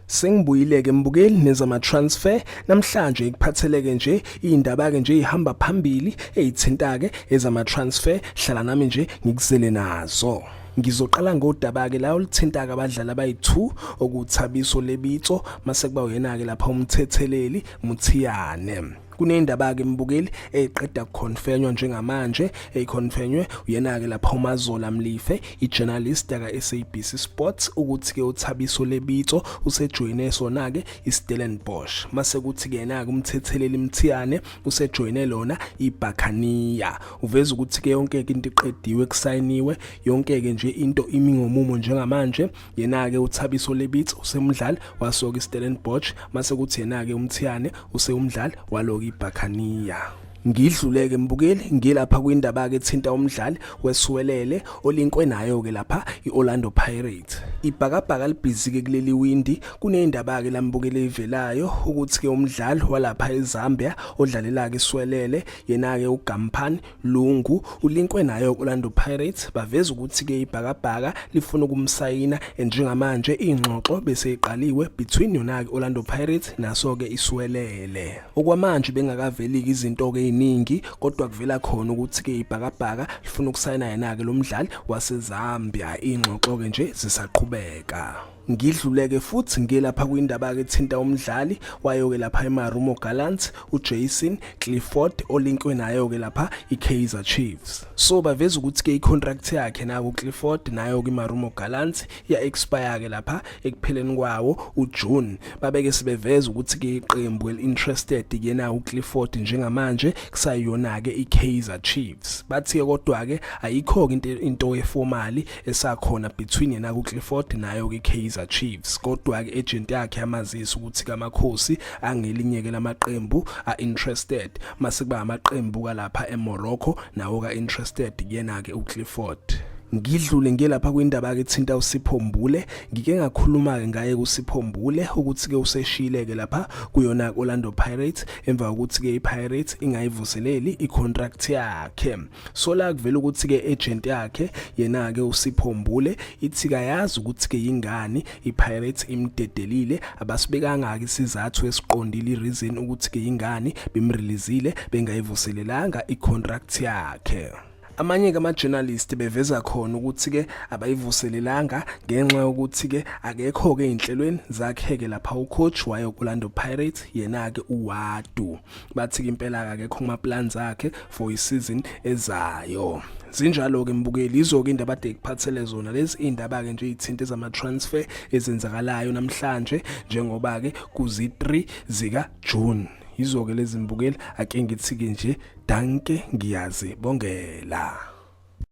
Sengibuyile-ke mbukeli nezama transfer namhlanje ikuphatheleke nje indaba ke nje ihamba phambili ezithinta-ke ezama transfer hlala nami nje ngikuzele nazo. Ngizoqala ngodaba ke la olithinta-ke abadlali abayi2 okuthabiso lebitso mase kuba uyena-ke lapha umthetheleli Muthiyane. Kunendaba ke mbukeli eqeda ukuconfirmwa njengamanje econfirmwe uyena ke lapha uMazola Mlife ijournalist ka SABC Sports ukuthi ke uthabiso lebitso usejoyine sona ke iStellenbosch mase kuthi ke yena ke umthetheleli Mthiyane usejoyine lona iBuccaneer. Uveza ukuthi ke yonke into iqediwe kusayiniwe yonke ke nje into imi ngomumo njengamanje yena ke uthabiso lebitso usemdlali wasoka iStellenbosch mase kuthi yena ke uMthiyane useumdlali walo iBuccaneer. Ngidluleke mbukeli ngilapha kwindaba ke ethinta umdlali weSwelele olinkwe nayo ke lapha iOrlando Pirates. Ibhakabhaka libhizi ke kuleli windi kunendaba ke lambukele ivelayo ukuthi ke umdlali walapha eZambia odlalela ke iSwelele yena ke uGampani Lungu ulinkwe nayo iOrlando Pirates baveza ukuthi ke ibhakabhaka lifuna ukumsayina njengamanje ingxoxo bese iqaliwe between yona ke Orlando Pirates naso ke iSwelele. Okwamanje bengakaveli izinto ke ningi kodwa kuvela khona ukuthi ke ibhakabhaka lifuna ukusayina yena ke lo mdlali waseZambia ingxoxo ke nje zisaqhubeka. Ngidluleke futhi ngilapha kwindaba ke ethinta umdlali wayo ke lapha eMarumo Gallants uJason Clifford olinkwe nayo ke lapha iKaizer Chiefs. So baveza ukuthi ke icontract yakhe nayo uClifford nayo ke eMarumo Gallants ya expire ke lapha ekupheleni kwawo uJune. Babeke sibeveza ukuthi ke iqembu elinterested yena uClifford njengamanje kusayiyona ke iKaizer Chiefs. Bathi ke kodwa ke ayikho into eformally esakhona between yena uClifford nayo ke iKaizer Chiefs kodwa ke agent yakhe yamazisa ukuthi kaMakhosi angelinyeke lamaqembu interested mase kuba amaqembu kalapha eMorocco nawo ka interested yena ke uClifford. Ngidlule ngelapha kwindaba ke ethinta uSipho Mbule ngike ngakhuluma ke ngaye kuSipho Mbule ukuthi ke useshile ke lapha kuyona Orlando Pirates emva ukuthi ke iPirates ingayivuseleli icontract yakhe. So la kuvela ukuthi ke agent yakhe yena ke uSipho Mbule ithi kayazi ukuthi ke yingani iPirates imdedelile abasibekanga ke isizathu esiqondile ireason ukuthi ke yingani bimreleasile bengayivuselelanga icontract yakhe. Amanye ke ama-journalist beveza khona ukuthi ke abayivuselelanga ngenxa yokuthi ke akekho ke inhlelweni zakhe ke lapha ucoach wayo Orlando Pirates yena ke uWadu. Bathi ke impela akekho kuma plans akhe for isizini ezayo. Zinjalo ke mbukeli izo ke indaba ade ikuphathele zona lezi indaba ke nje izithinto ezama transfer ezenzakalayo namhlanje njengoba ke kuzi3 zika June. Yizo ke lezi mbukeli ake ngithi ke nje danke ngiyazi bongela.